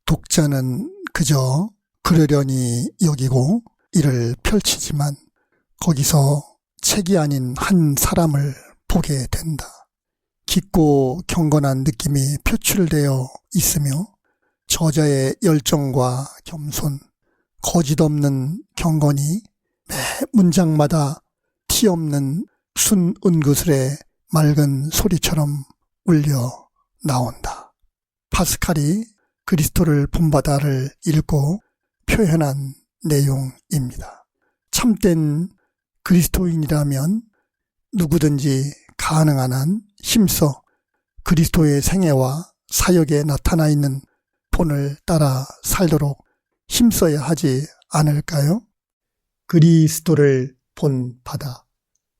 독자는 그저 그러려니 여기고 이를 펼치지만 거기서 책이 아닌 한 사람을 보게 된다. 깊고 경건한 느낌이 표출되어 있으며 저자의 열정과 겸손, 거짓없는 경건이 매 문장마다 티 없는 순은구슬의 맑은 소리처럼 울려 나온다. 파스칼이 그리스도를 본받아를 읽고 표현한 내용입니다. 참된 그리스도인이라면 누구든지 가능한 한 힘써 그리스도의 생애와 사역에 나타나 있는 본을 따라 살도록 힘써야 하지 않을까요? 그리스도를 본받아.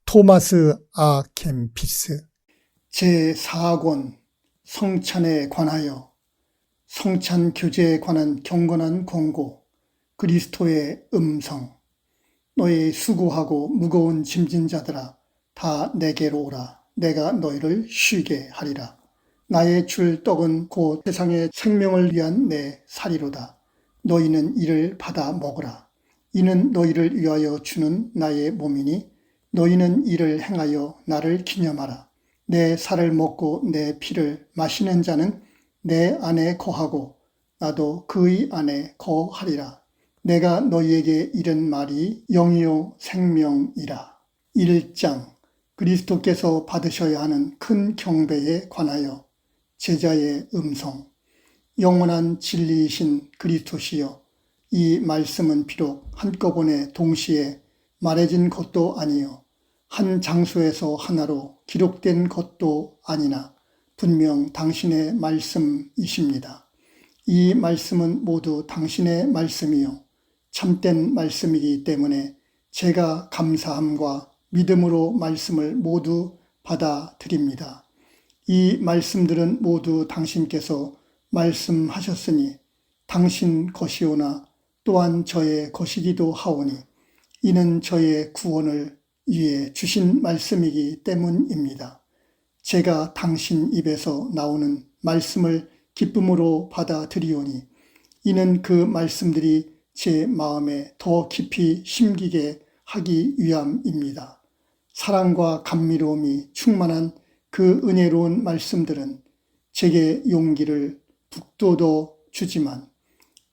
토마스 아 켐피스. 제4권 성찬에 관하여 성찬 교제에 관한 경건한 권고. 그리스도의 음성. 너희 수고하고 무거운 짐진 자들아 다 내게로 오라. 내가 너희를 쉬게 하리라. 나의 줄 떡은 곧 세상의 생명을 위한 내 살이로다. 너희는 이를 받아 먹으라. 이는 너희를 위하여 주는 나의 몸이니 너희는 이를 행하여 나를 기념하라. 내 살을 먹고 내 피를 마시는 자는 내 안에 거하고 나도 그의 안에 거하리라. 내가 너희에게 이른 말이 영이요 생명이라. 1장 그리스도께서 받으셔야 하는 큰 경배에 관하여 제자의 음성. 영원한 진리이신 그리스도시여, 이 말씀은 비록 한꺼번에 동시에 말해진 것도 아니요 한 장소에서 하나로 기록된 것도 아니나 분명 당신의 말씀이십니다. 이 말씀은 모두 당신의 말씀이요 참된 말씀이기 때문에 제가 감사함과 믿음으로 말씀을 모두 받아들입니다. 이 말씀들은 모두 당신께서 말씀하셨으니 당신 것이오나 또한 저의 것이기도 하오니 이는 저의 구원을 위해 주신 말씀이기 때문입니다. 제가 당신 입에서 나오는 말씀을 기쁨으로 받아들이오니 이는 그 말씀들이 제 마음에 더 깊이 심기게 하기 위함입니다. 사랑과 감미로움이 충만한 그 은혜로운 말씀들은 제게 용기를 북돋워 주지만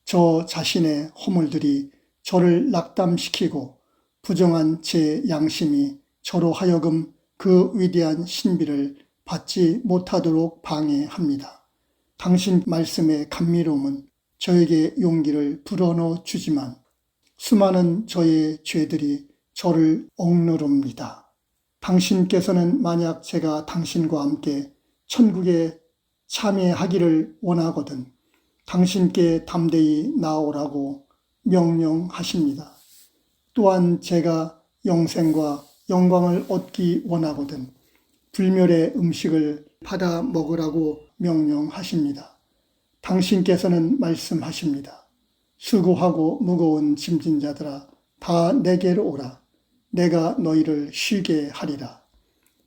저 자신의 허물들이 저를 낙담시키고 부정한 제 양심이 저로 하여금 그 위대한 신비를 받지 못하도록 방해합니다. 당신 말씀의 감미로움은 저에게 용기를 불어넣어 주지만 수많은 저의 죄들이 저를 억누릅니다. 당신께서는 만약 제가 당신과 함께 천국에 참여하기를 원하거든 당신께 담대히 나오라고 명령하십니다. 또한 제가 영생과 영광을 얻기 원하거든 불멸의 음식을 받아 먹으라고 명령하십니다. 당신께서는 말씀하십니다. 수고하고 무거운 짐진 자들아 다 내게로 오라. 내가 너희를 쉬게 하리라.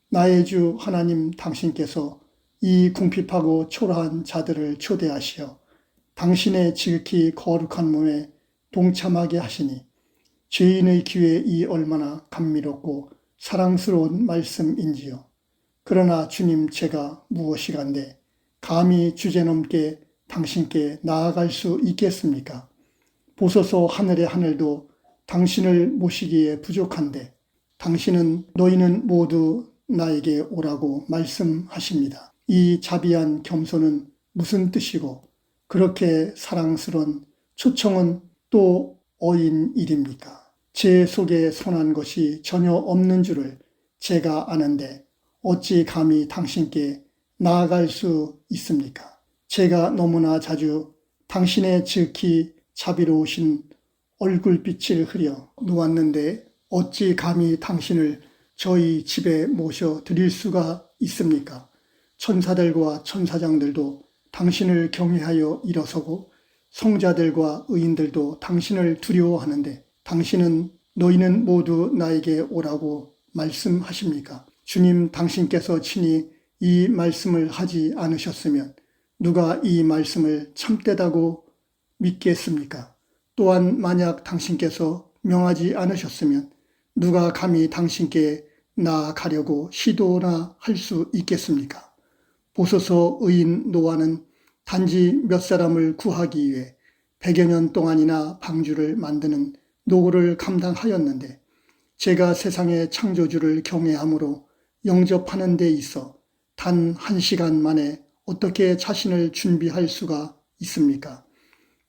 나의 주 하나님 당신께서 이 궁핍하고 초라한 자들을 초대하시어 당신의 지극히 거룩한 몸에 동참하게 하시니 죄인의 귀에 이 얼마나 감미롭고 사랑스러운 말씀인지요. 그러나 주님 제가 무엇이간데 감히 주제넘게 당신께 나아갈 수 있겠습니까? 보소서 하늘의 하늘도 당신을 모시기에 부족한데 당신은 너희는 모두 나에게 오라고 말씀하십니다. 이 자비한 겸손은 무슨 뜻이고 그렇게 사랑스러운 초청은 또 어인 일입니까? 제 속에 선한 것이 전혀 없는 줄을 제가 아는데 어찌 감히 당신께 나아갈 수 있습니까? 제가 너무나 자주 당신의 지극히 자비로우신 얼굴빛을 흐려 놓았는데 어찌 감히 당신을 저희 집에 모셔 드릴 수가 있습니까? 천사들과 천사장들도 당신을 경외하여 일어서고 성자들과 의인들도 당신을 두려워하는데 당신은 너희는 모두 나에게 오라고 말씀하십니까? 주님 당신께서 친히 이 말씀을 하지 않으셨으면 누가 이 말씀을 참되다고 믿겠습니까? 또한 만약 당신께서 명하지 않으셨으면 누가 감히 당신께 나아가려고 시도나 할 수 있겠습니까? 보소서 의인 노아는 단지 몇 사람을 구하기 위해 100여 년 동안이나 방주를 만드는 노고를 감당하였는데 제가 세상의 창조주를 경외함으로 영접하는 데 있어 단 1시간 만에 어떻게 자신을 준비할 수가 있습니까?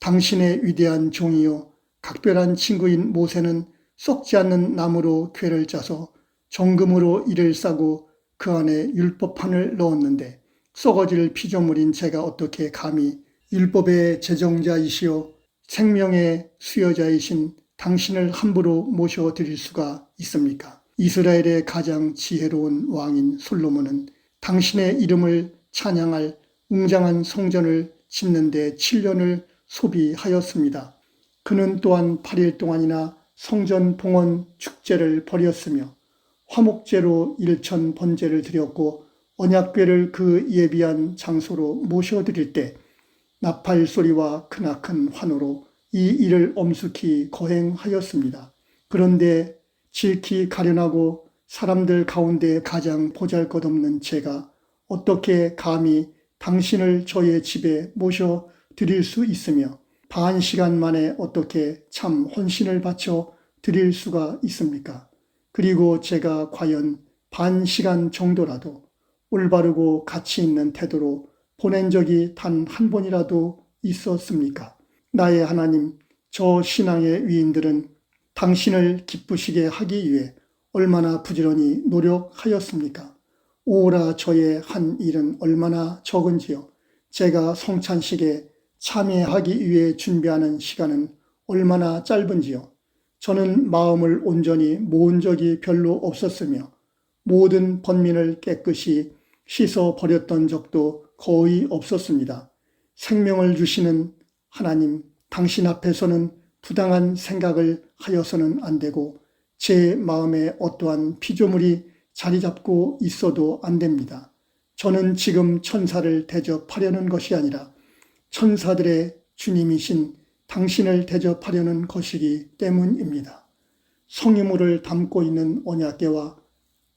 당신의 위대한 종이요 각별한 친구인 모세는 썩지 않는 나무로 궤를 짜서 정금으로 이를 싸고 그 안에 율법판을 넣었는데 썩어질 피조물인 제가 어떻게 감히 율법의 제정자이시오 생명의 수여자이신 당신을 함부로 모셔드릴 수가 있습니까? 이스라엘의 가장 지혜로운 왕인 솔로몬은 당신의 이름을 찬양할 웅장한 성전을 짓는 데 7년을 소비하였습니다. 그는 또한 8일 동안이나 성전 봉헌 축제를 벌였으며 화목제로 일천 번제를 드렸고 언약궤를 그 예비한 장소로 모셔드릴 때 나팔 소리와 크나큰 환호로 이 일을 엄숙히 거행하였습니다. 그런데 질키 가련하고 사람들 가운데 가장 보잘것없는 제가 어떻게 감히 당신을 저의 집에 모셔 드릴 수 있으며 반 시간 만에 어떻게 참 헌신을 바쳐 드릴 수가 있습니까? 그리고 제가 과연 반 시간 정도라도 올바르고 가치 있는 태도로 보낸 적이 단 한 번이라도 있었습니까? 나의 하나님, 저 신앙의 위인들은 당신을 기쁘시게 하기 위해 얼마나 부지런히 노력하였습니까? 오라 저의 한 일은 얼마나 적은지요. 제가 성찬식에 참여하기 위해 준비하는 시간은 얼마나 짧은지요. 저는 마음을 온전히 모은 적이 별로 없었으며 모든 번민을 깨끗이 씻어 버렸던 적도 거의 없었습니다. 생명을 주시는 하나님, 당신 앞에서는 부당한 생각을 하여서는 안 되고 제 마음에 어떠한 피조물이 자리 잡고 있어도 안 됩니다. 저는 지금 천사를 대접하려는 것이 아니라 천사들의 주님이신 당신을 대접하려는 것이기 때문입니다. 성유물을 담고 있는 언약궤와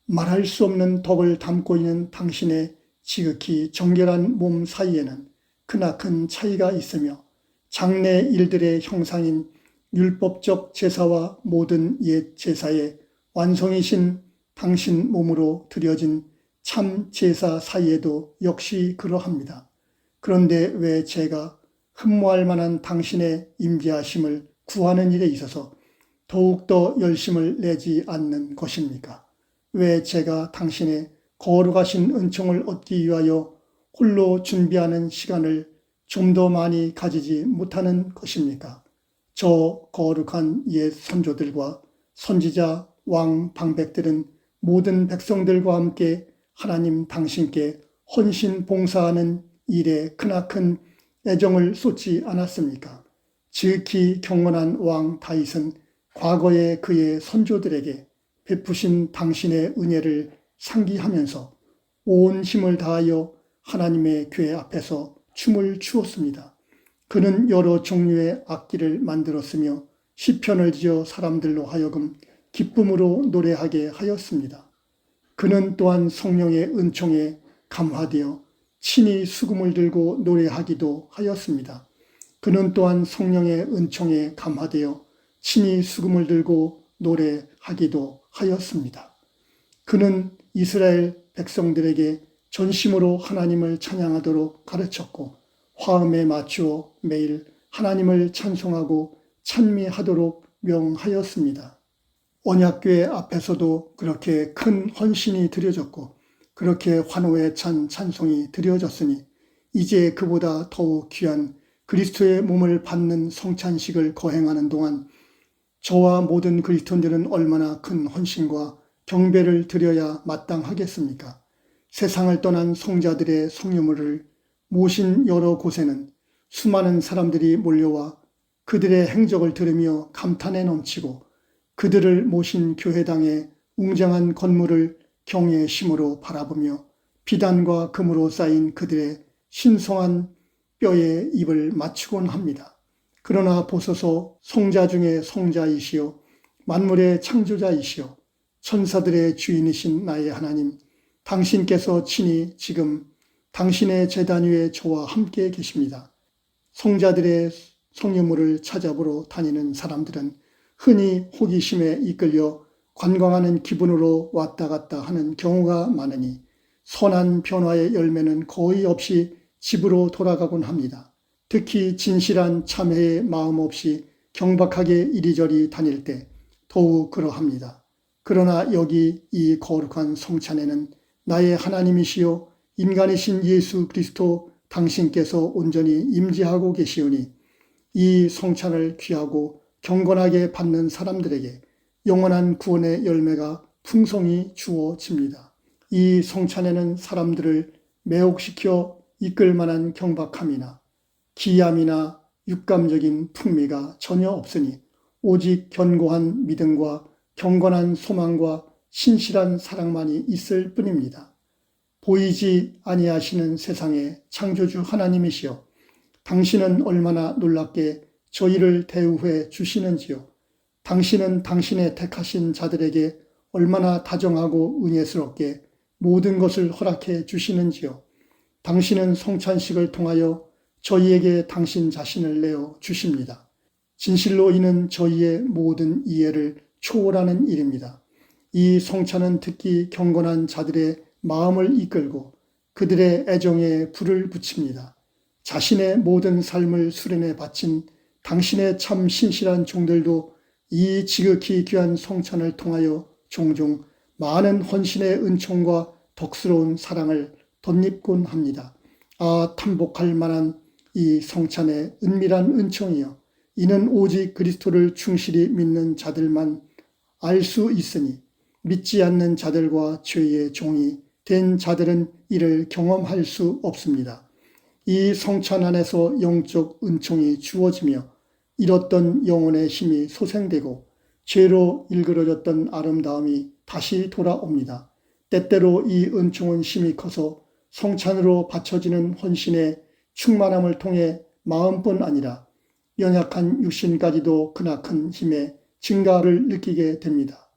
말할 수 없는 덕을 담고 있는 당신의 지극히 정결한 몸 사이에는 크나큰 차이가 있으며 장래 일들의 형상인 율법적 제사와 모든 옛 제사의 완성이신 당신 몸으로 드려진 참 제사 사이에도 역시 그러합니다. 그런데 왜 제가 흠모할 만한 당신의 임재하심을 구하는 일에 있어서 더욱더 열심을 내지 않는 것입니까? 왜 제가 당신의 거룩하신 은총을 얻기 위하여 홀로 준비하는 시간을 좀 더 많이 가지지 못하는 것입니까? 저 거룩한 옛 선조들과 선지자 왕 방백들은 모든 백성들과 함께 하나님 당신께 헌신 봉사하는 일에 크나큰 애정을 쏟지 않았습니까? 지극히 경건한 왕 다윗은 과거에 그의 선조들에게 베푸신 당신의 은혜를 상기하면서 온 힘을 다하여 하나님의 궤 앞에서 춤을 추었습니다. 그는 여러 종류의 악기를 만들었으며 시편을 지어 사람들로 하여금 기쁨으로 노래하게 하였습니다. 그는 또한 성령의 은총에 감화되어 친히 수금을 들고 노래하기도 하였습니다. 그는 또한 성령의 은총에 감화되어 친히 수금을 들고 노래하기도 하였습니다. 그는 이스라엘 백성들에게 전심으로 하나님을 찬양하도록 가르쳤고 화음에 맞추어 매일 하나님을 찬송하고 찬미하도록 명하였습니다. 언약궤 앞에서도 그렇게 큰 헌신이 드려졌고 그렇게 환호에 찬 찬송이 드려졌으니 이제 그보다 더욱 귀한 그리스도의 몸을 받는 성찬식을 거행하는 동안 저와 모든 그리스도인들은 얼마나 큰 헌신과 경배를 드려야 마땅하겠습니까? 세상을 떠난 성자들의 성유물을 모신 여러 곳에는 수많은 사람들이 몰려와 그들의 행적을 들으며 감탄에 넘치고 그들을 모신 교회당의 웅장한 건물을 경외심으로 바라보며 비단과 금으로 쌓인 그들의 신성한 뼈에 입을 맞추곤 합니다. 그러나 보소서, 성자 중에 성자이시요 만물의 창조자이시요 천사들의 주인이신 나의 하나님, 당신께서 친히 지금 당신의 제단 위에 저와 함께 계십니다. 성자들의 성유물을 찾아보러 다니는 사람들은 흔히 호기심에 이끌려 관광하는 기분으로 왔다 갔다 하는 경우가 많으니 선한 변화의 열매는 거의 없이 집으로 돌아가곤 합니다. 특히 진실한 참회의 마음 없이 경박하게 이리저리 다닐 때 더욱 그러합니다. 그러나 여기 이 거룩한 성찬에는 나의 하나님이시요 인간이신 예수 그리스도 당신께서 온전히 임재하고 계시오니 이 성찬을 귀하고 경건하게 받는 사람들에게 영원한 구원의 열매가 풍성히 주어집니다. 이 성찬에는 사람들을 매혹시켜 이끌 만한 경박함이나 기함이나 육감적인 풍미가 전혀 없으니 오직 견고한 믿음과 경건한 소망과 신실한 사랑만이 있을 뿐입니다. 보이지 아니하시는 세상의 창조주 하나님이시여, 당신은 얼마나 놀랍게 저희를 대우해 주시는지요. 당신은 당신의 택하신 자들에게 얼마나 다정하고 은혜스럽게 모든 것을 허락해 주시는지요. 당신은 성찬식을 통하여 저희에게 당신 자신을 내어 주십니다. 진실로 이는 저희의 모든 이해를 초월하는 일입니다. 이 성찬은 특히 경건한 자들의 마음을 이끌고 그들의 애정에 불을 붙입니다. 자신의 모든 삶을 수련에 바친 당신의 참 신실한 종들도 이 지극히 귀한 성찬을 통하여 종종 많은 헌신의 은총과 덕스러운 사랑을 덧입곤 합니다. 아, 탐복할 만한 이 성찬의 은밀한 은총이여, 이는 오직 그리스도를 충실히 믿는 자들만 알 수 있으니 믿지 않는 자들과 죄의 종이 된 자들은 이를 경험할 수 없습니다. 이 성찬 안에서 영적 은총이 주어지며 잃었던 영혼의 힘이 소생되고 죄로 일그러졌던 아름다움이 다시 돌아옵니다. 때때로 이 은총은 힘이 커서 성찬으로 바쳐지는 헌신의 충만함을 통해 마음뿐 아니라 연약한 육신까지도 크나큰 힘의 증가를 느끼게 됩니다.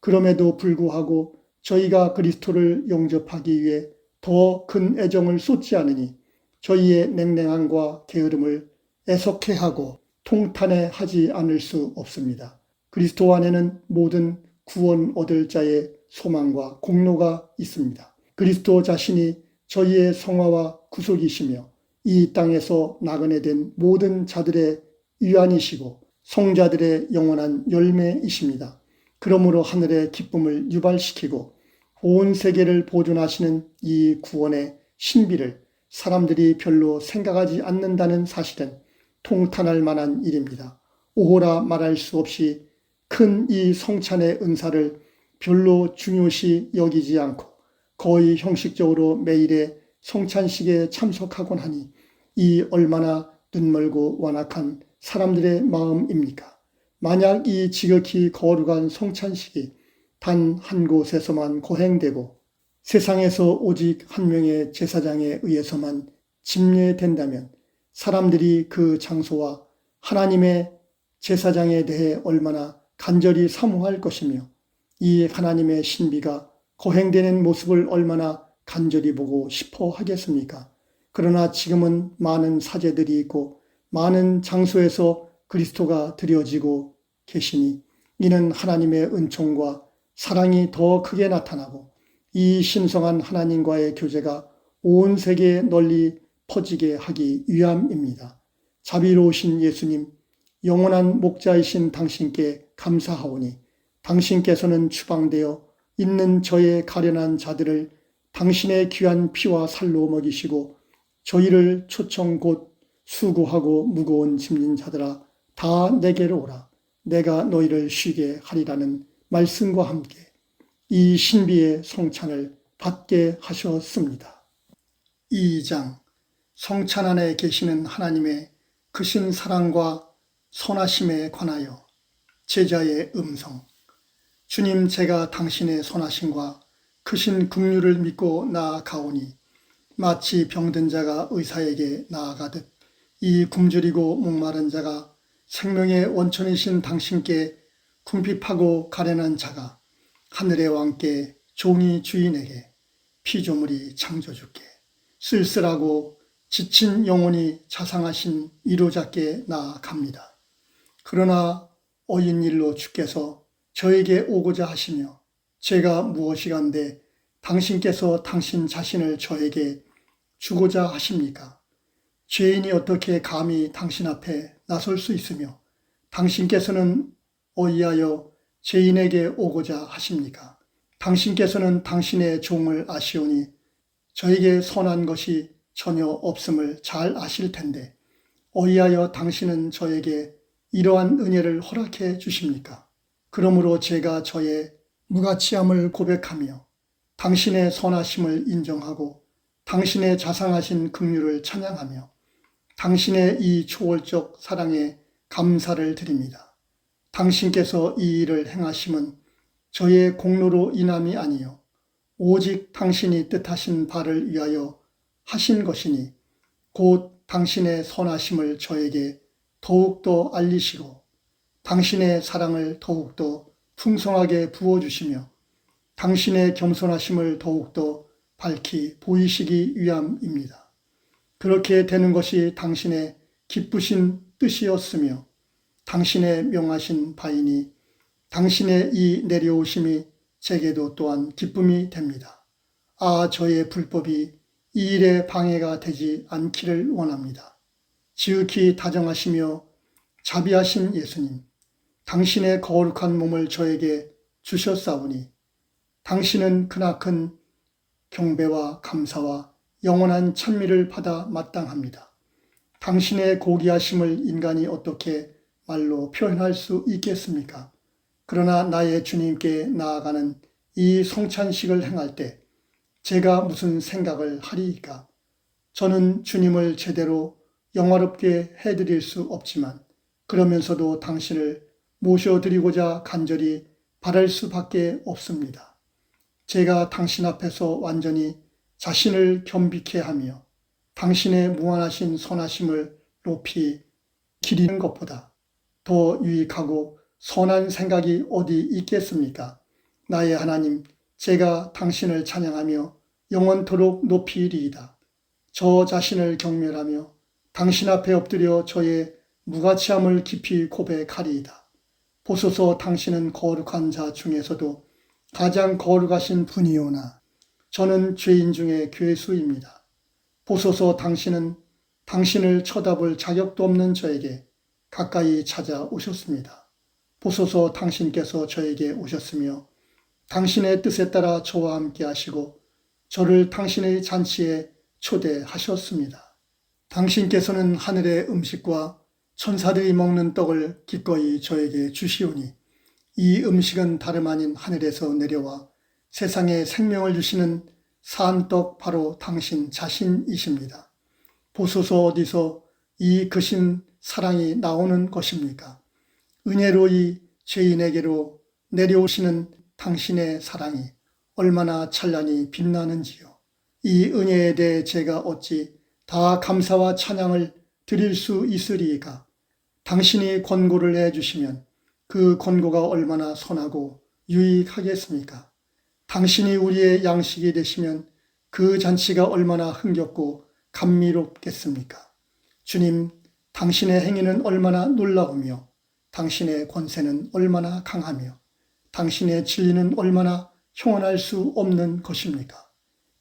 그럼에도 불구하고 저희가 그리스도를 영접하기 위해 더 큰 애정을 쏟지 않으니 저희의 냉랭함과 게으름을 애석해하고 통탄해하지 않을 수 없습니다. 그리스도 안에는 모든 구원 얻을 자의 소망과 공로가 있습니다. 그리스도 자신이 저희의 성화와 구속이시며 이 땅에서 나그네 된 모든 자들의 위안이시고 성자들의 영원한 열매이십니다. 그러므로 하늘의 기쁨을 유발시키고 온 세계를 보존하시는 이 구원의 신비를 사람들이 별로 생각하지 않는다는 사실은 통탄할 만한 일입니다. 오호라 말할 수 없이 큰 이 성찬의 은사를 별로 중요시 여기지 않고 거의 형식적으로 매일의 성찬식에 참석하곤 하니 이 얼마나 눈멀고 완악한 사람들의 마음입니까? 만약 이 지극히 거룩한 성찬식이 단 한 곳에서만 거행되고 세상에서 오직 한 명의 제사장에 의해서만 집례된다면 사람들이 그 장소와 하나님의 제사장에 대해 얼마나 간절히 사모할 것이며 이 하나님의 신비가 거행되는 모습을 얼마나 간절히 보고 싶어 하겠습니까? 그러나 지금은 많은 사제들이 있고 많은 장소에서 그리스도가 드려지고 계시니 이는 하나님의 은총과 사랑이 더 크게 나타나고 이 신성한 하나님과의 교제가 온 세계에 널리 퍼지게 하기 위함입니다. 자비로우신 예수님, 영원한 목자이신 당신께 감사하오니 당신께서는 추방되어 있는 저의 가련한 자들을 당신의 귀한 피와 살로 먹이시고 저희를 초청 곧 수고하고 무거운 짐진 자들아 다 내게로 오라. 내가 너희를 쉬게 하리라는 말씀과 함께 이 신비의 성찬을 받게 하셨습니다. 2장 성찬 안에 계시는 하나님의 크신 사랑과 선하심에 관하여 제자의 음성. 주님, 제가 당신의 선하심과 크신 긍휼을 믿고 나아가오니 마치 병든 자가 의사에게 나아가듯 이 굶주리고 목마른 자가 생명의 원천이신 당신께 궁핍하고 가련한 자가 하늘의 왕께 종이 주인에게 피조물이 창조주께 쓸쓸하고 지친 영혼이 자상하신 위로자께 나아갑니다. 그러나 어인일로 주께서 저에게 오고자 하시며 제가 무엇이간데 당신께서 당신 자신을 저에게 주고자 하십니까? 죄인이 어떻게 감히 당신 앞에 나설 수 있으며 당신께서는 어이하여 죄인에게 오고자 하십니까? 당신께서는 당신의 종을 아시오니 저에게 선한 것이 전혀 없음을 잘 아실 텐데 어이하여 당신은 저에게 이러한 은혜를 허락해 주십니까? 그러므로 제가 저의 무가치함을 고백하며 당신의 선하심을 인정하고 당신의 자상하신 긍휼을 찬양하며 당신의 이 초월적 사랑에 감사를 드립니다. 당신께서 이 일을 행하심은 저의 공로로 인함이 아니요 오직 당신이 뜻하신 바를 위하여 하신 것이니 곧 당신의 선하심을 저에게 더욱더 알리시고 당신의 사랑을 더욱더 풍성하게 부어주시며 당신의 겸손하심을 더욱더 밝히 보이시기 위함입니다. 그렇게 되는 것이 당신의 기쁘신 뜻이었으며 당신의 명하신 바이니 당신의 이 내려오심이 제게도 또한 기쁨이 됩니다. 아, 저의 불법이 이 일에 방해가 되지 않기를 원합니다. 지극히 다정하시며 자비하신 예수님, 당신의 거룩한 몸을 저에게 주셨사오니 당신은 크나큰 경배와 감사와 영원한 찬미를 받아 마땅합니다. 당신의 고귀하심을 인간이 어떻게 말로 표현할 수 있겠습니까? 그러나 나의 주님께 나아가는 이 성찬식을 행할 때 제가 무슨 생각을 하리이까? 저는 주님을 제대로 영화롭게 해드릴 수 없지만 그러면서도 당신을 모셔드리고자 간절히 바랄 수밖에 없습니다. 제가 당신 앞에서 완전히 자신을 겸비케 하며 당신의 무한하신 선하심을 높이 기리는 것보다 더 유익하고 선한 생각이 어디 있겠습니까? 나의 하나님, 제가 당신을 찬양하며 영원토록 높이리이다. 저 자신을 경멸하며 당신 앞에 엎드려 저의 무가치함을 깊이 고백하리이다. 보소서 당신은 거룩한 자 중에서도 가장 거룩하신 분이오나 저는 죄인 중에 괴수입니다. 보소서 당신은 당신을 쳐다볼 자격도 없는 저에게 가까이 찾아오셨습니다. 보소서 당신께서 저에게 오셨으며 당신의 뜻에 따라 저와 함께 하시고 저를 당신의 잔치에 초대하셨습니다. 당신께서는 하늘의 음식과 천사들이 먹는 떡을 기꺼이 저에게 주시오니 이 음식은 다름 아닌 하늘에서 내려와 세상에 생명을 주시는 산떡 바로 당신 자신이십니다. 보소서 어디서 이 크신 사랑이 나오는 것입니까? 은혜로 이 죄인에게로 내려오시는 당신의 사랑이 얼마나 찬란히 빛나는지요. 이 은혜에 대해 제가 어찌 다 감사와 찬양을 드릴 수 있으리이까? 당신이 권고를 해주시면 그 권고가 얼마나 선하고 유익하겠습니까? 당신이 우리의 양식이 되시면 그 잔치가 얼마나 흥겹고 감미롭겠습니까? 주님, 당신의 행위는 얼마나 놀라우며 당신의 권세는 얼마나 강하며 당신의 진리는 얼마나 형언할 수 없는 것입니까?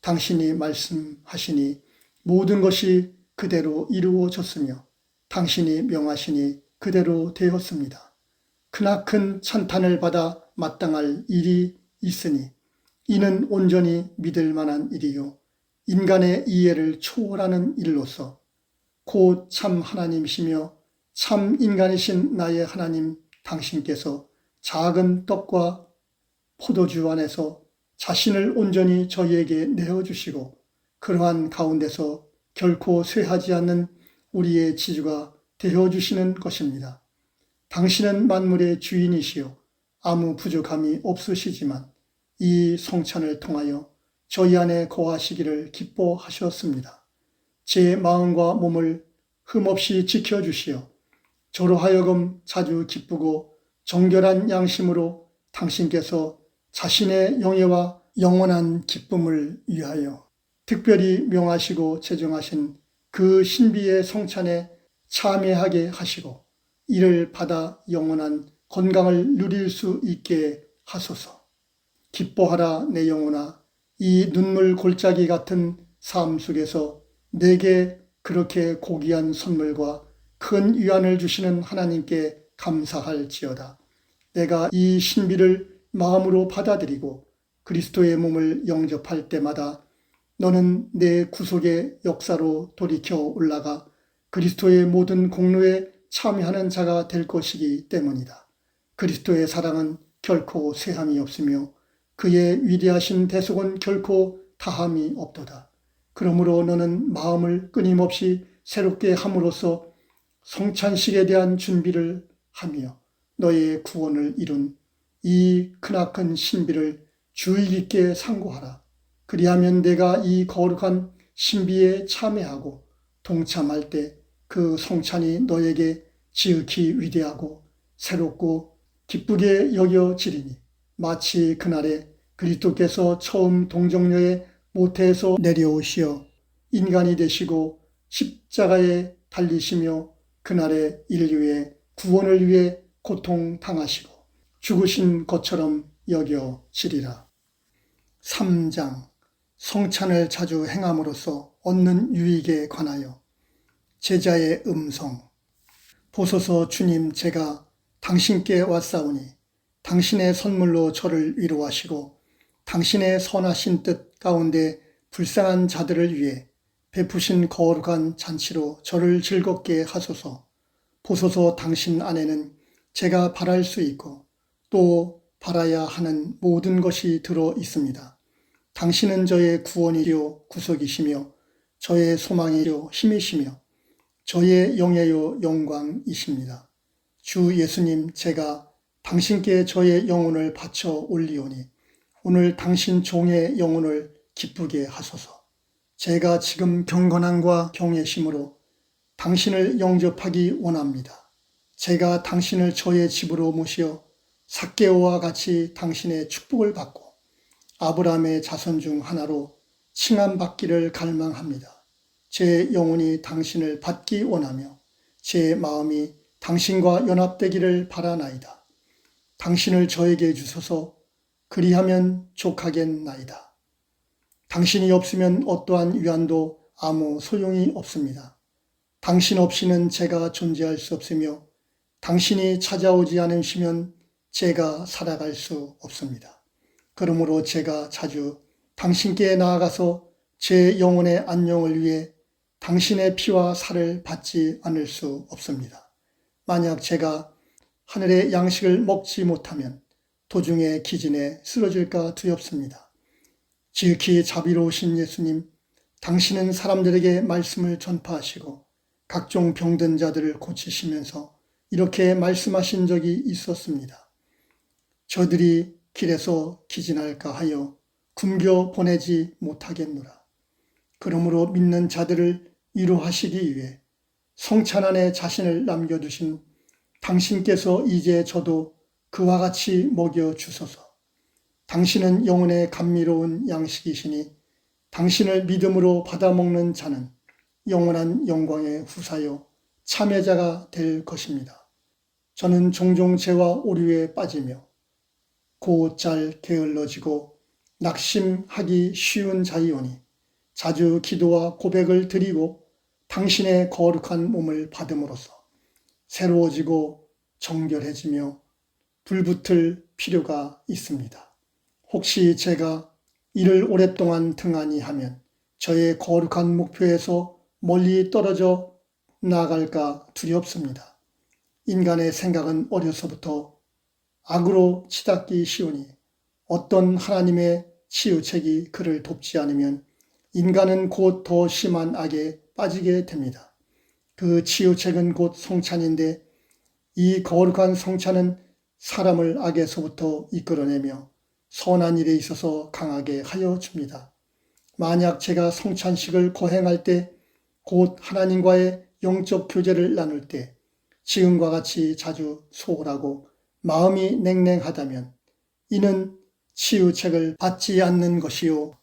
당신이 말씀하시니 모든 것이 그대로 이루어졌으며 당신이 명하시니 그대로 되었습니다. 크나큰 찬탄을 받아 마땅할 일이 있으니 이는 온전히 믿을 만한 일이요 인간의 이해를 초월하는 일로서 곧 참 하나님이시며 참 인간이신 나의 하나님 당신께서 작은 떡과 포도주 안에서 자신을 온전히 저희에게 내어주시고 그러한 가운데서 결코 쇠하지 않는 우리의 지주가 되어주시는 것입니다. 당신은 만물의 주인이시요 아무 부족함이 없으시지만 이 성찬을 통하여 저희 안에 거하시기를 기뻐하셨습니다. 제 마음과 몸을 흠없이 지켜주시어 저로 하여금 자주 기쁘고 정결한 양심으로 당신께서 자신의 영예와 영원한 기쁨을 위하여 특별히 명하시고 제정하신 그 신비의 성찬에 참여하게 하시고 이를 받아 영원한 건강을 누릴 수 있게 하소서. 기뻐하라 내 영혼아, 이 눈물 골짜기 같은 삶 속에서 내게 그렇게 고귀한 선물과 큰 위안을 주시는 하나님께 감사할지어다. 내가 이 신비를 마음으로 받아들이고 그리스도의 몸을 영접할 때마다 너는 내 구속의 역사로 돌이켜 올라가 그리스도의 모든 공로에 참여하는 자가 될 것이기 때문이다. 그리스도의 사랑은 결코 쇠함이 없으며 그의 위대하신 대속은 결코 다함이 없도다. 그러므로 너는 마음을 끊임없이 새롭게 함으로써 성찬식에 대한 준비를 하며 너의 구원을 이룬 이 크나큰 신비를 주의 깊게 상고하라. 그리하면 내가 이 거룩한 신비에 참여하고 동참할 때 그 성찬이 너에게 지극히 위대하고 새롭고 기쁘게 여겨지리니 마치 그날에 그리스도께서 처음 동정녀의 모태에서 내려오시어 인간이 되시고 십자가에 달리시며 그날의 인류의 구원을 위해 고통당하시고 죽으신 것처럼 여겨지리라. 3장 성찬을 자주 행함으로써 얻는 유익에 관하여 제자의 음성. 보소서 주님, 제가 당신께 왔사오니 당신의 선물로 저를 위로하시고 당신의 선하신 뜻 가운데 불쌍한 자들을 위해 베푸신 거룩한 잔치로 저를 즐겁게 하소서. 보소서 당신 안에는 제가 바랄 수 있고 또 바라야 하는 모든 것이 들어 있습니다. 당신은 저의 구원이요 구속이시며 저의 소망이요 힘이시며 저의 영예요 영광이십니다. 주 예수님, 제가 당신께 저의 영혼을 바쳐 올리오니 오늘 당신 종의 영혼을 기쁘게 하소서. 제가 지금 경건함과 경외심으로 당신을 영접하기 원합니다. 제가 당신을 저의 집으로 모시어 삭개오와 같이 당신의 축복을 받고 아브라함의 자손 중 하나로 칭함받기를 갈망합니다. 제 영혼이 당신을 받기 원하며 제 마음이 당신과 연합되기를 바라나이다. 당신을 저에게 주소서. 그리하면 족하겠나이다. 당신이 없으면 어떠한 위안도 아무 소용이 없습니다. 당신 없이는 제가 존재할 수 없으며 당신이 찾아오지 않으시면 제가 살아갈 수 없습니다. 그러므로 제가 자주 당신께 나아가서 제 영혼의 안녕을 위해 당신의 피와 살을 받지 않을 수 없습니다. 만약 제가 하늘의 양식을 먹지 못하면 도중에 기진에 쓰러질까 두렵습니다. 지극히 자비로우신 예수님, 당신은 사람들에게 말씀을 전파하시고 각종 병든 자들을 고치시면서 이렇게 말씀하신 적이 있었습니다. 저들이 길에서 기진할까 하여 굶겨 보내지 못하겠노라. 그러므로 믿는 자들을 위로하시기 위해 성찬 안에 자신을 남겨두신 당신께서 이제 저도 그와 같이 먹여주소서. 당신은 영혼의 감미로운 양식이시니 당신을 믿음으로 받아먹는 자는 영원한 영광의 후사요 참여자가 될 것입니다. 저는 종종 죄와 오류에 빠지며 곧잘 게을러지고 낙심하기 쉬운 자이오니 자주 기도와 고백을 드리고 당신의 거룩한 몸을 받음으로써 새로워지고 정결해지며 불붙을 필요가 있습니다. 혹시 제가 이를 오랫동안 등한히 하면 저의 거룩한 목표에서 멀리 떨어져 나아갈까 두렵습니다. 인간의 생각은 어려서부터 악으로 치닫기 쉬우니 어떤 하나님의 치유책이 그를 돕지 않으면 인간은 곧 더 심한 악에 빠지게 됩니다. 그 치유책은 곧 성찬인데 이 거룩한 성찬은 사람을 악에서부터 이끌어내며 선한 일에 있어서 강하게 하여 줍니다. 만약 제가 성찬식을 거행할 때 곧 하나님과의 영적 교제를 나눌 때 지금과 같이 자주 소홀하고 마음이 냉랭하다면 이는 치유책을 받지 않는 것이요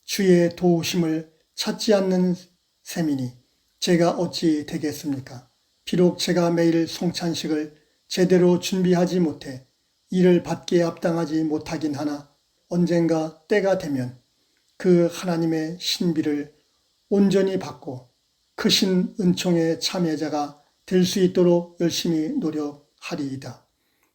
주의 도우심을 찾지 않는 셈이니 제가 어찌 되겠습니까? 비록 제가 매일 성찬식을 제대로 준비하지 못해 이를 받기에 합당하지 못하긴 하나 언젠가 때가 되면 그 하나님의 신비를 온전히 받고 크신 은총의 참여자가 될 수 있도록 열심히 노력하리이다.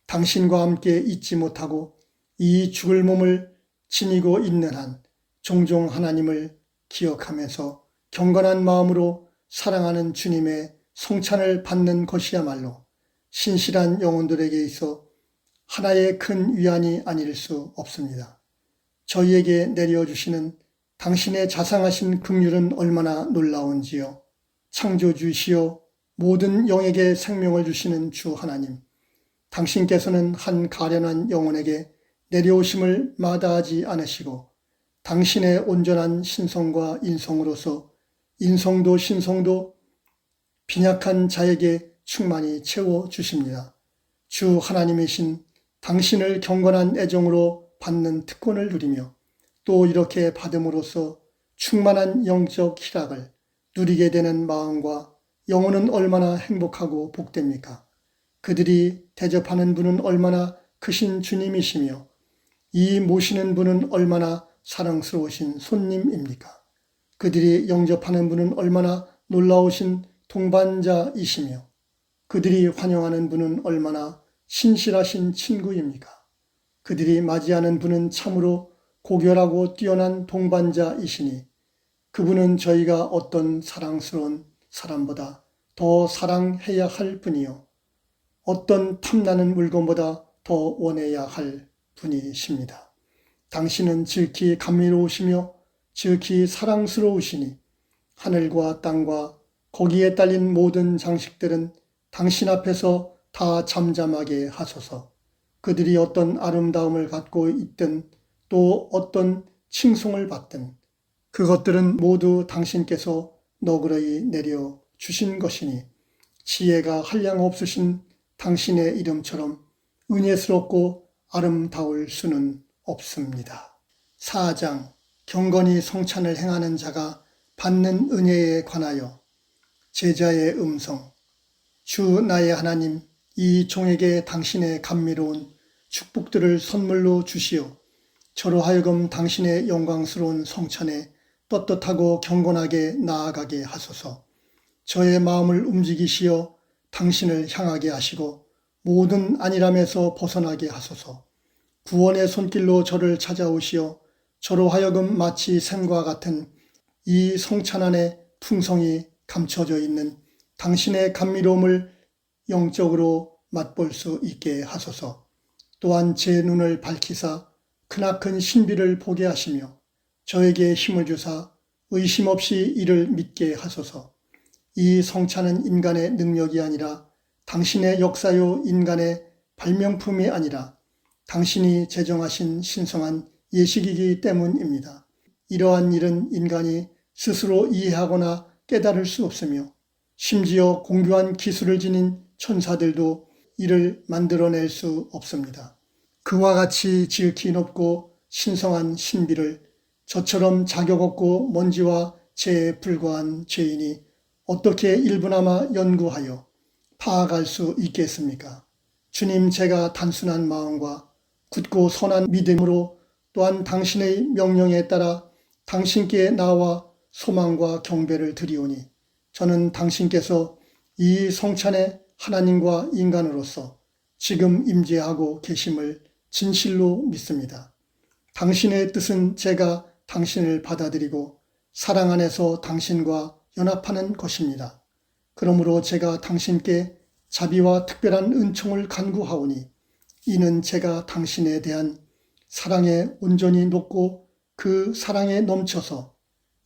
당신과 함께 있지 못하고 이 죽을 몸을 지니고 있는 한 종종 하나님을 기억하면서 경건한 마음으로 사랑하는 주님의 성찬을 받는 것이야말로 신실한 영혼들에게 있어 하나의 큰 위안이 아닐 수 없습니다. 저희에게 내려주시는 당신의 자상하신 긍휼은 얼마나 놀라운지요. 창조주시여 모든 영에게 생명을 주시는 주 하나님, 당신께서는 한 가련한 영혼에게 내려오심을 마다하지 않으시고 당신의 온전한 신성과 인성으로서 인성도 신성도 빈약한 자에게 충만히 채워주십니다. 주 하나님이신 당신을 경건한 애정으로 받는 특권을 누리며 또 이렇게 받음으로써 충만한 영적 희락을 누리게 되는 마음과 영혼은 얼마나 행복하고 복됩니까? 그들이 대접하는 분은 얼마나 크신 주님이시며 이 모시는 분은 얼마나 사랑스러우신 손님입니까? 그들이 영접하는 분은 얼마나 놀라우신 동반자이시며 그들이 환영하는 분은 얼마나 신실하신 친구입니까? 그들이 맞이하는 분은 참으로 고결하고 뛰어난 동반자이시니 그분은 저희가 어떤 사랑스러운 사람보다 더 사랑해야 할 분이요 어떤 탐나는 물건보다 더 원해야 할 분이십니다. 당신은 지극히 감미로우시며 지극히 사랑스러우시니 하늘과 땅과 거기에 딸린 모든 장식들은 당신 앞에서 다 잠잠하게 하소서. 그들이 어떤 아름다움을 갖고 있든 또 어떤 칭송을 받든 그것들은 모두 당신께서 너그러이 내려 주신 것이니 지혜가 한량없으신 당신의 이름처럼 은혜스럽고 아름다울 수는 없습니다. 4장 경건히 성찬을 행하는 자가 받는 은혜에 관하여 제자의 음성. 주 나의 하나님, 이 종에게 당신의 감미로운 축복들을 선물로 주시어 저로 하여금 당신의 영광스러운 성찬에 떳떳하고 경건하게 나아가게 하소서. 저의 마음을 움직이시어 당신을 향하게 하시고 모든 안일함에서 벗어나게 하소서. 구원의 손길로 저를 찾아오시어 저로 하여금 마치 샘과 같은 이 성찬 안에 풍성이 감춰져 있는 당신의 감미로움을 영적으로 맛볼 수 있게 하소서. 또한 제 눈을 밝히사 크나큰 신비를 보게 하시며 저에게 힘을 주사 의심 없이 이를 믿게 하소서. 이 성찬은 인간의 능력이 아니라 당신의 역사요 인간의 발명품이 아니라 당신이 제정하신 신성한 예식이기 때문입니다. 이러한 일은 인간이 스스로 이해하거나 깨달을 수 없으며 심지어 공교한 기술을 지닌 천사들도 이를 만들어낼 수 없습니다. 그와 같이 지극히 높고 신성한 신비를 저처럼 자격 없고 먼지와 재에 불과한 죄인이 어떻게 일부나마 연구하여 파악할 수 있겠습니까? 주님, 제가 단순한 마음과 굳고 선한 믿음으로 또한 당신의 명령에 따라 당신께 나와 소망과 경배를 드리오니 저는 당신께서 이 성찬에 하나님과 인간으로서 지금 임재하고 계심을 진실로 믿습니다. 당신의 뜻은 제가 당신을 받아들이고 사랑 안에서 당신과 연합하는 것입니다. 그러므로 제가 당신께 자비와 특별한 은총을 간구하오니 이는 제가 당신에 대한 사랑에 온전히 높고 그 사랑에 넘쳐서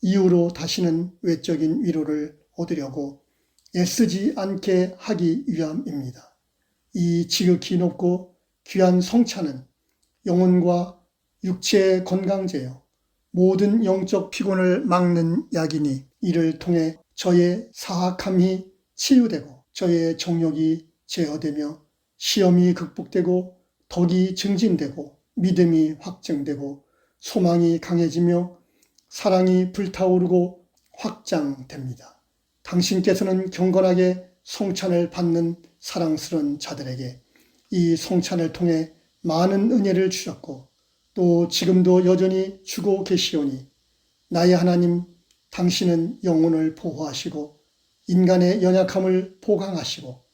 이후로 다시는 외적인 위로를 얻으려고 애쓰지 않게 하기 위함입니다. 이 지극히 높고 귀한 성찬은 영혼과 육체의 건강제요 모든 영적 피곤을 막는 약이니 이를 통해 저의 사악함이 치유되고 저의 정욕이 제어되며 시험이 극복되고 덕이 증진되고 믿음이 확증되고 소망이 강해지며 사랑이 불타오르고 확장됩니다. 당신께서는 경건하게 성찬을 받는 사랑스러운 자들에게 이 성찬을 통해 많은 은혜를 주셨고 또 지금도 여전히 주고 계시오니 나의 하나님, 당신은 영혼을 보호하시고 인간의 연약함을 보강하시고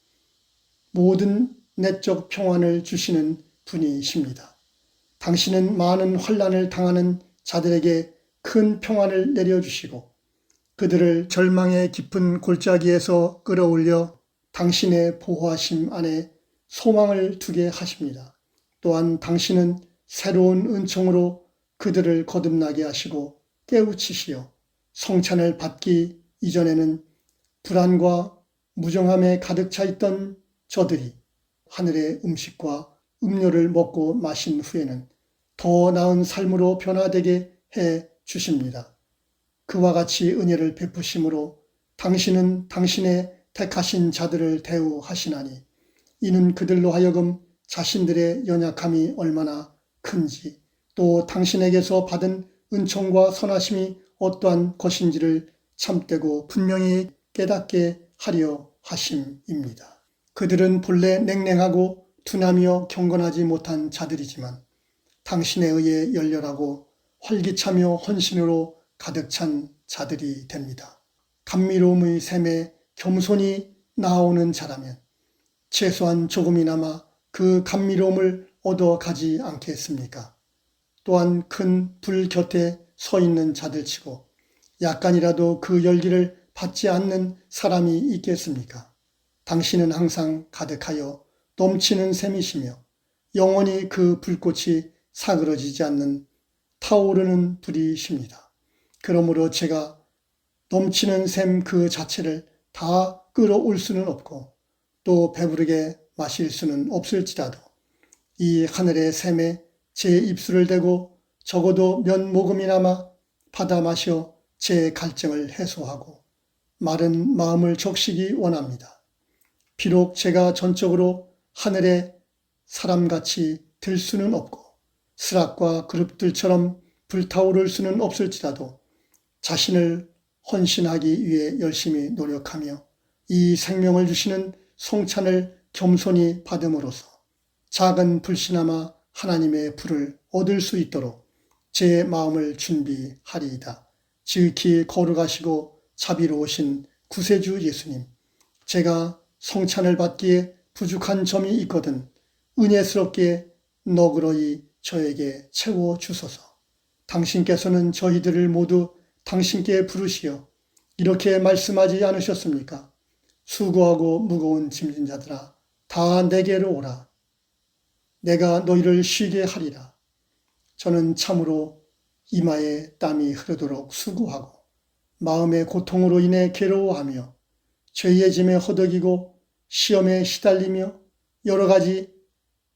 모든 내적 평안을 주시는 분이십니다. 당신은 많은 환난을 당하는 자들에게 큰 평안을 내려주시고 그들을 절망의 깊은 골짜기에서 끌어올려 당신의 보호하심 안에 소망을 두게 하십니다. 또한 당신은 새로운 은총으로 그들을 거듭나게 하시고 깨우치시어 성찬을 받기 이전에는 불안과 무정함에 가득 차 있던 저들이 하늘의 음식과 음료를 먹고 마신 후에는 더 나은 삶으로 변화되게 해 주십니다. 그와 같이 은혜를 베푸심으로 당신은 당신의 택하신 자들을 대우하시나니 이는 그들로 하여금 자신들의 연약함이 얼마나 큰지 또 당신에게서 받은 은총과 선하심이 어떠한 것인지를 참되고 분명히 깨닫게 하려 하심입니다. 그들은 본래 냉랭하고 둔하며 경건하지 못한 자들이지만 당신에 의해 열렬하고 활기차며 헌신으로 가득 찬 자들이 됩니다. 감미로움의 샘에 겸손히 나아오는 자라면 최소한 조금이나마 그 감미로움을 얻어가지 않겠습니까? 또한 큰 불 곁에 서 있는 자들치고 약간이라도 그 열기를 받지 않는 사람이 있겠습니까? 당신은 항상 가득하여 넘치는 샘이시며 영원히 그 불꽃이 사그러지지 않는 타오르는 불이십니다. 그러므로 제가 넘치는 샘 그 자체를 다 끌어올 수는 없고 또 배부르게 마실 수는 없을지라도 이 하늘의 샘에 제 입술을 대고 적어도 몇 모금이나마 받아 마셔 제 갈증을 해소하고 마른 마음을 적시기 원합니다. 비록 제가 전적으로 하늘의 사람같이 될 수는 없고 스락과 그룹들처럼 불타오를 수는 없을지라도 자신을 헌신하기 위해 열심히 노력하며 이 생명을 주시는 성찬을 겸손히 받음으로써 작은 불씨나마 하나님의 불을 얻을 수 있도록 제 마음을 준비하리이다. 지극히 거룩하시고 자비로우신 구세주 예수님, 제가 성찬을 받기에 부족한 점이 있거든 은혜스럽게 너그러이 저에게 채워주소서. 당신께서는 저희들을 모두 당신께 부르시어 이렇게 말씀하지 않으셨습니까? 수고하고 무거운 짐진 자들아 다 내게로 오라. 내가 너희를 쉬게 하리라. 저는 참으로 이마에 땀이 흐르도록 수고하고 마음의 고통으로 인해 괴로워하며 죄의 짐에 허덕이고 시험에 시달리며 여러 가지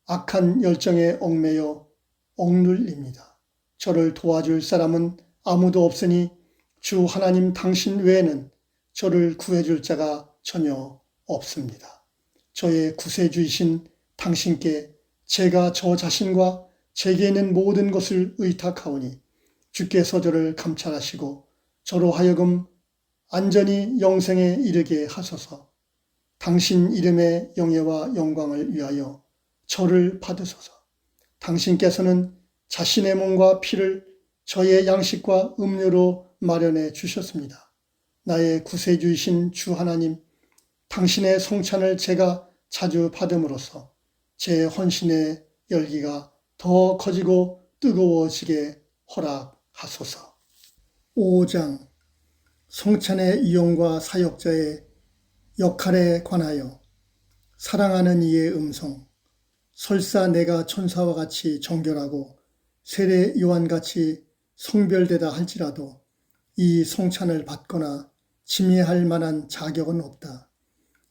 악한 열정에 얽매여 억눌립니다. 저를 도와줄 사람은 아무도 없으니 주 하나님 당신 외에는 저를 구해줄 자가 전혀 없습니다. 저의 구세주이신 당신께 제가 저 자신과 제게 있는 모든 것을 의탁하오니 주께서 저를 감찰하시고 저로 하여금 안전히 영생에 이르게 하소서. 당신 이름의 영예와 영광을 위하여 저를 받으소서. 당신께서는 자신의 몸과 피를 저의 양식과 음료로 마련해 주셨습니다. 나의 구세주이신 주 하나님, 당신의 성찬을 제가 자주 받음으로써 제 헌신의 열기가 더 커지고 뜨거워지게 허락하소서. 5장 성찬의 이용과 사역자의 역할에 관하여 사랑하는 이의 음성. 설사 내가 천사와 같이 정결하고 세례 요한같이 성별되다 할지라도 이 성찬을 받거나 침례할 만한 자격은 없다.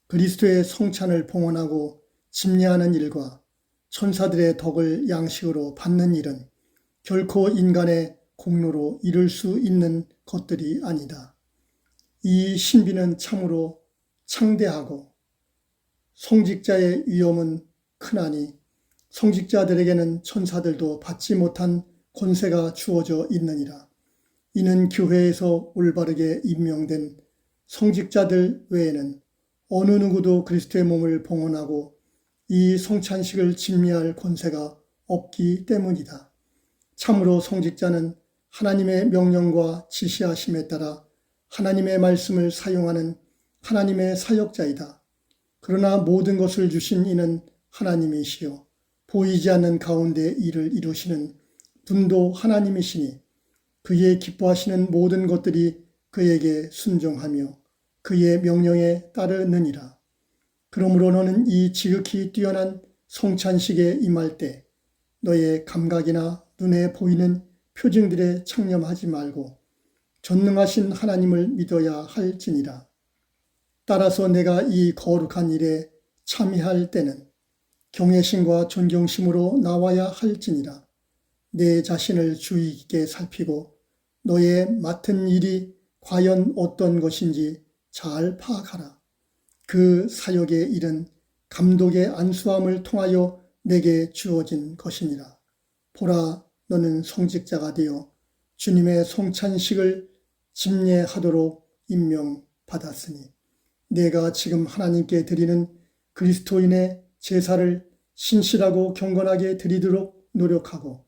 그리스도의 성찬을 봉헌하고 침례하는 일과 천사들의 덕을 양식으로 받는 일은 결코 인간의 공로로 이룰 수 있는 것들이 아니다. 이 신비는 참으로 창대하고 성직자의 위엄은 크나니 성직자들에게는 천사들도 받지 못한 권세가 주어져 있느니라. 이는 교회에서 올바르게 임명된 성직자들 외에는 어느 누구도 그리스도의 몸을 봉헌하고 이 성찬식을 집례할 권세가 없기 때문이다. 참으로 성직자는 하나님의 명령과 지시하심에 따라 하나님의 말씀을 사용하는 하나님의 사역자이다. 그러나 모든 것을 주신 이는 하나님이시요 보이지 않는 가운데 일을 이루시는 분도 하나님이시니 그의 기뻐하시는 모든 것들이 그에게 순종하며 그의 명령에 따르느니라. 그러므로 너는 이 지극히 뛰어난 성찬식에 임할 때 너의 감각이나 눈에 보이는 표징들에 창념하지 말고 전능하신 하나님을 믿어야 할지니라. 따라서 내가 이 거룩한 일에 참여할 때는 경외심과 존경심으로 나와야 할지니라. 내 자신을 주의 깊게 살피고 너의 맡은 일이 과연 어떤 것인지 잘 파악하라. 그 사역의 일은 감독의 안수함을 통하여 내게 주어진 것이니라. 보라, 너는 성직자가 되어 주님의 성찬식을 집례하도록 임명받았으니 내가 지금 하나님께 드리는 그리스도인의 제사를 신실하고 경건하게 드리도록 노력하고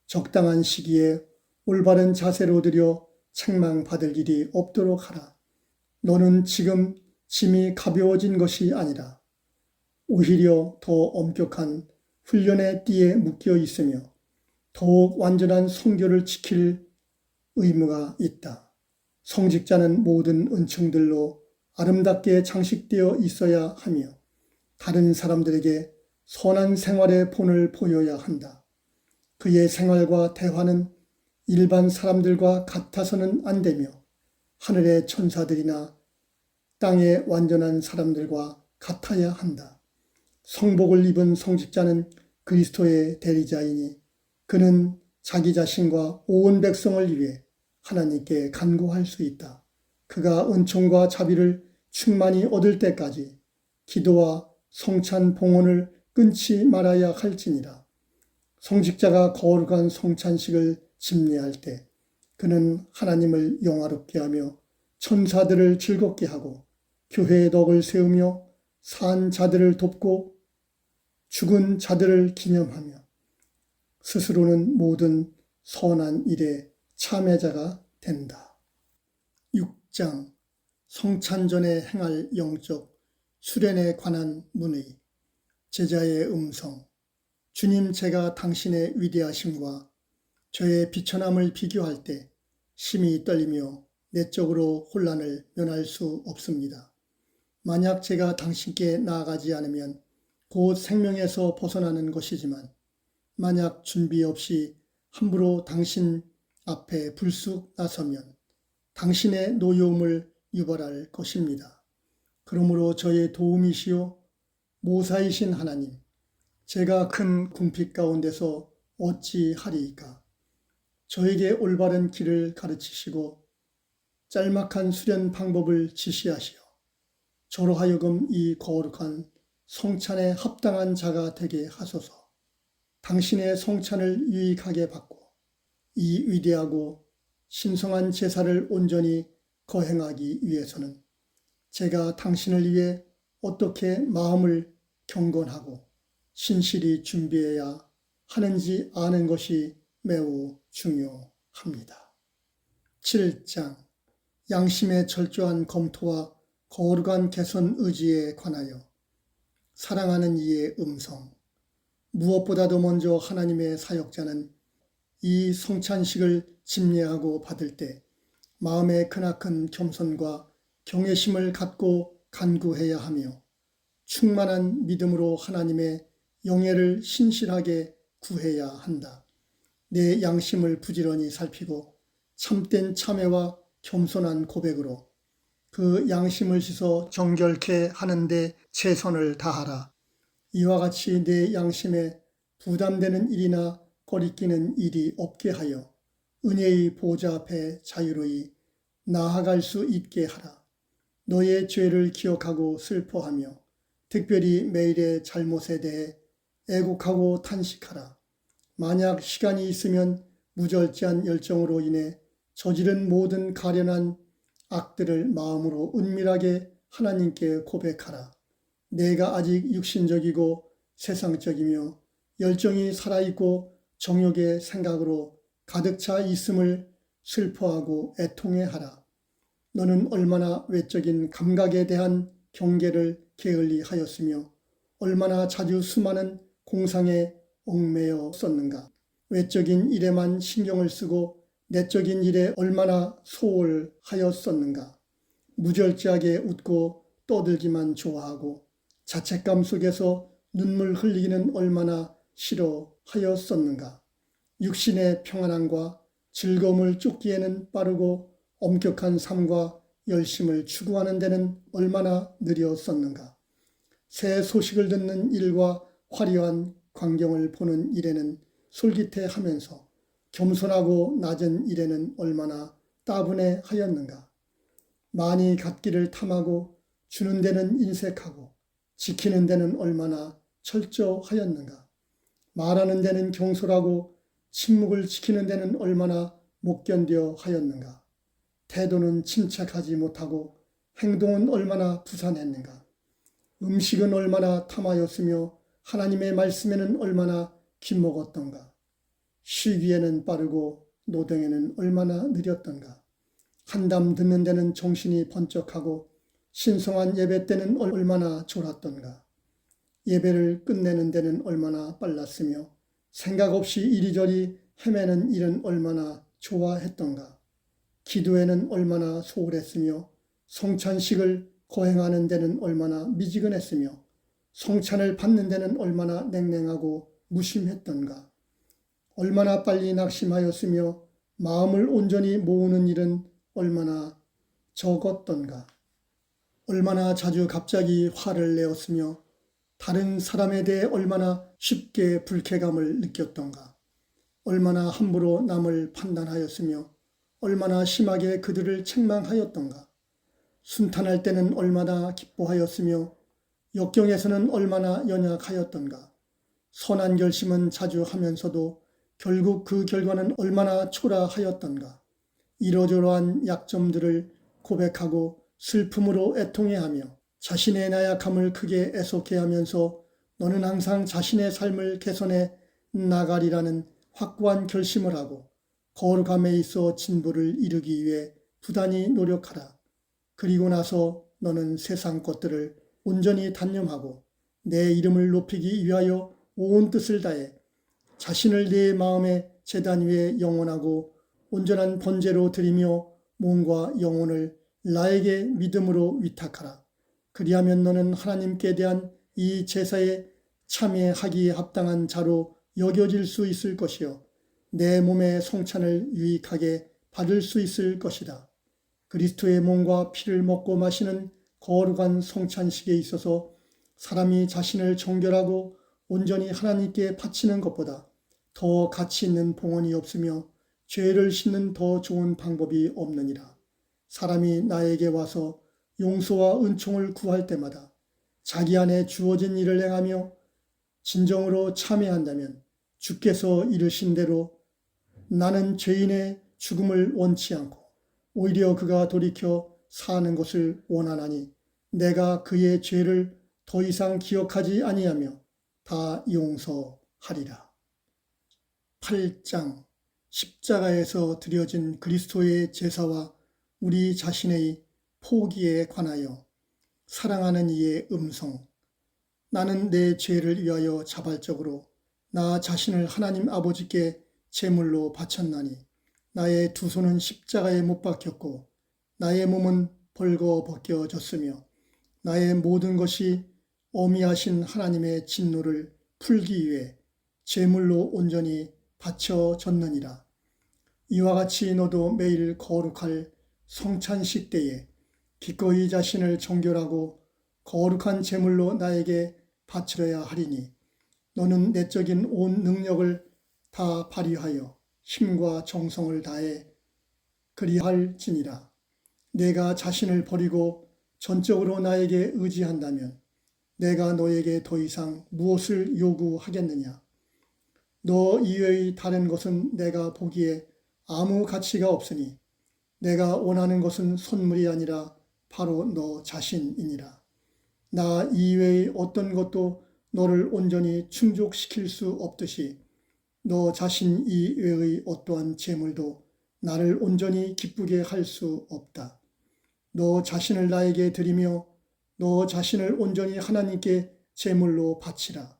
적당한 시기에 올바른 자세로 드려 책망받을 일이 없도록 하라. 너는 지금 짐이 가벼워진 것이 아니라 오히려 더 엄격한 훈련의 띠에 묶여 있으며 더욱 완전한 성교를 지킬 의무가 있다. 성직자는 모든 은총들로 아름답게 장식되어 있어야 하며 다른 사람들에게 선한 생활의 본을 보여야 한다. 그의 생활과 대화는 일반 사람들과 같아서는 안 되며 하늘의 천사들이나 땅의 완전한 사람들과 같아야 한다. 성복을 입은 성직자는 그리스도의 대리자이니 그는 자기 자신과 온 백성을 위해 하나님께 간구할 수 있다. 그가 은총과 자비를 충만히 얻을 때까지 기도와 성찬 봉헌을 끊지 말아야 할지니라. 성직자가 거룩한 성찬식을 집례할 때 그는 하나님을 영화롭게 하며 천사들을 즐겁게 하고 교회의 덕을 세우며 산 자들을 돕고 죽은 자들을 기념하며 스스로는 모든 선한 일에 참여자가 된다. 6장 성찬전에 행할 영적 수련에 관한 문의. 제자의 음성. 주님, 제가 당신의 위대하심과 저의 비천함을 비교할 때 심히 떨리며 내적으로 혼란을 면할 수 없습니다. 만약 제가 당신께 나아가지 않으면 곧 생명에서 벗어나는 것이지만 만약 준비 없이 함부로 당신 앞에 불쑥 나서면 당신의 노여움을 유발할 것입니다. 그러므로 저의 도움이시요 모사이신 하나님, 제가 큰 궁핍 가운데서 어찌하리이까? 저에게 올바른 길을 가르치시고 짤막한 수련 방법을 지시하시어 저로 하여금 이 거룩한 성찬에 합당한 자가 되게 하소서. 당신의 성찬을 유익하게 받고 이 위대하고 신성한 제사를 온전히 거행하기 위해서는 제가 당신을 위해 어떻게 마음을 경건하고 신실히 준비해야 하는지 아는 것이 매우 중요합니다. 7장 양심의 철저한 검토와 거룩한 개선 의지에 관하여 사랑하는 이의 음성. 무엇보다도 먼저 하나님의 사역자는 이 성찬식을 집례하고 받을 때 마음의 크나큰 겸손과 경외심을 갖고 간구해야 하며 충만한 믿음으로 하나님의 영예를 신실하게 구해야 한다. 내 양심을 부지런히 살피고 참된 참회와 겸손한 고백으로 그 양심을 씻어 정결케 하는데 최선을 다하라. 이와 같이 내 양심에 부담되는 일이나 거리끼는 일이 없게 하여 은혜의 보좌 앞에 자유로이 나아갈 수 있게 하라. 너의 죄를 기억하고 슬퍼하며 특별히 매일의 잘못에 대해 애곡하고 탄식하라. 만약 시간이 있으면 무절제한 열정으로 인해 저지른 모든 가련한 악들을 마음으로 은밀하게 하나님께 고백하라. 내가 아직 육신적이고 세상적이며 열정이 살아있고 정욕의 생각으로 가득 차 있음을 슬퍼하고 애통해하라. 너는 얼마나 외적인 감각에 대한 경계를 게을리 하였으며 얼마나 자주 수많은 공상에 얽매여 썼는가. 외적인 일에만 신경을 쓰고 내적인 일에 얼마나 소홀하였었는가. 무절제하게 웃고 떠들기만 좋아하고 자책감 속에서 눈물 흘리기는 얼마나 싫어하였었는가. 육신의 평안함과 즐거움을 쫓기에는 빠르고 엄격한 삶과 열심을 추구하는 데는 얼마나 느렸었는가. 새 소식을 듣는 일과 화려한 광경을 보는 일에는 솔깃해하면서 겸손하고 낮은 일에는 얼마나 따분해 하였는가. 많이 갖기를 탐하고 주는 데는 인색하고 지키는 데는 얼마나 철저하였는가. 말하는 데는 경솔하고 침묵을 지키는 데는 얼마나 못 견뎌 하였는가. 태도는 침착하지 못하고 행동은 얼마나 부산했는가. 음식은 얼마나 탐하였으며 하나님의 말씀에는 얼마나 기먹었던가. 쉬기에는 빠르고 노동에는 얼마나 느렸던가. 한담 듣는 데는 정신이 번쩍하고 신성한 예배 때는 얼마나 졸았던가. 예배를 끝내는 데는 얼마나 빨랐으며 생각 없이 이리저리 헤매는 일은 얼마나 좋아했던가. 기도에는 얼마나 소홀했으며 성찬식을 거행하는 데는 얼마나 미지근했으며 성찬을 받는 데는 얼마나 냉랭하고 무심했던가. 얼마나 빨리 낙심하였으며 마음을 온전히 모으는 일은 얼마나 적었던가. 얼마나 자주 갑자기 화를 내었으며 다른 사람에 대해 얼마나 쉽게 불쾌감을 느꼈던가. 얼마나 함부로 남을 판단하였으며 얼마나 심하게 그들을 책망하였던가. 순탄할 때는 얼마나 기뻐하였으며 역경에서는 얼마나 연약하였던가. 선한 결심은 자주 하면서도 결국 그 결과는 얼마나 초라하였던가. 이러저러한 약점들을 고백하고 슬픔으로 애통해하며 자신의 나약함을 크게 애석해하면서 너는 항상 자신의 삶을 개선해 나가리라는 확고한 결심을 하고 거룩함에 있어 진보를 이루기 위해 부단히 노력하라. 그리고 나서 너는 세상 것들을 온전히 단념하고 내 이름을 높이기 위하여 온 뜻을 다해 자신을 내 마음의 제단 위에 영원하고 온전한 번제로 드리며 몸과 영혼을 나에게 믿음으로 위탁하라. 그리하면 너는 하나님께 대한 이 제사에 참여하기에 합당한 자로 여겨질 수 있을 것이요 내 몸의 성찬을 유익하게 받을 수 있을 것이다. 그리스도의 몸과 피를 먹고 마시는 거룩한 성찬식에 있어서 사람이 자신을 정결하고 온전히 하나님께 바치는 것보다 더 가치 있는 봉헌이 없으며 죄를 씻는 더 좋은 방법이 없느니라. 사람이 나에게 와서 용서와 은총을 구할 때마다 자기 안에 주어진 일을 행하며 진정으로 참여한다면 주께서 이르신 대로 나는 죄인의 죽음을 원치 않고 오히려 그가 돌이켜 사는 것을 원하나니 내가 그의 죄를 더 이상 기억하지 아니하며 다 용서하리라. 8장 십자가에서 드려진 그리스도의 제사와 우리 자신의 포기에 관하여 사랑하는 이의 음성. 나는 내 죄를 위하여 자발적으로 나 자신을 하나님 아버지께 제물로 바쳤나니 나의 두 손은 십자가에 못 박혔고 나의 몸은 벌거벗겨졌으며 나의 모든 것이 어미하신 하나님의 진노를 풀기 위해 제물로 온전히 바쳐졌느니라. 이와 같이 너도 매일 거룩할 성찬식 때에 기꺼이 자신을 정결하고 거룩한 제물로 나에게 바쳐야 하리니 너는 내적인 온 능력을 다 발휘하여 힘과 정성을 다해 그리할지니라. 내가 자신을 버리고 전적으로 나에게 의지한다면 내가 너에게 더 이상 무엇을 요구하겠느냐? 너 이외의 다른 것은 내가 보기에 아무 가치가 없으니 내가 원하는 것은 선물이 아니라 바로 너 자신이니라. 나 이외의 어떤 것도 너를 온전히 충족시킬 수 없듯이 너 자신 이외의 어떠한 재물도 나를 온전히 기쁘게 할 수 없다. 너 자신을 나에게 드리며 너 자신을 온전히 하나님께 제물로 바치라.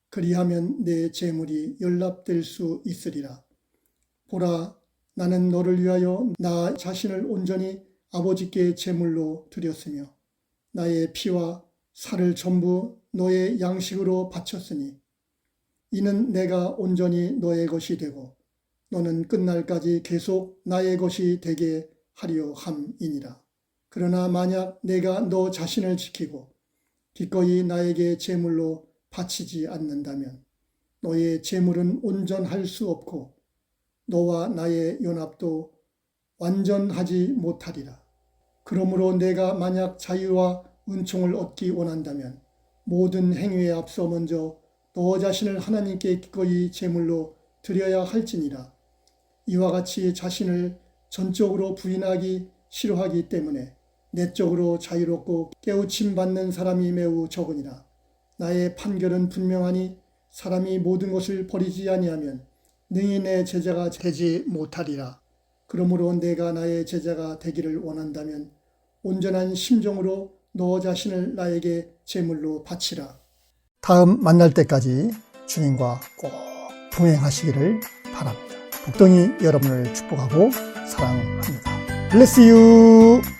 그리하면 내 재물이 연락될 수 있으리라. 보라, 나는 너를 위하여 나 자신을 온전히 아버지께 제물로 드렸으며 나의 피와 살을 전부 너의 양식으로 바쳤으니 이는 내가 온전히 너의 것이 되고 너는 끝날까지 계속 나의 것이 되게 하려 함이니라. 그러나 만약 내가 너 자신을 지키고 기꺼이 나에게 제물로 바치지 않는다면 너의 제물은 온전할 수 없고 너와 나의 연합도 완전하지 못하리라. 그러므로 내가 만약 자유와 은총을 얻기 원한다면 모든 행위에 앞서 먼저 너 자신을 하나님께 기꺼이 제물로 드려야 할지니라. 이와 같이 자신을 전적으로 부인하기 싫어하기 때문에 내적으로 자유롭고 깨우침 받는 사람이 매우 적으니라. 나의 판결은 분명하니 사람이 모든 것을 버리지 아니하면 능히 내 제자가 되지 못하리라. 그러므로 내가 나의 제자가 되기를 원한다면 온전한 심정으로 너 자신을 나에게 제물로 바치라. 다음 만날 때까지 주님과 꼭 동행하시기를 바랍니다. 복덩이 여러분을 축복하고 사랑합니다. Bless you.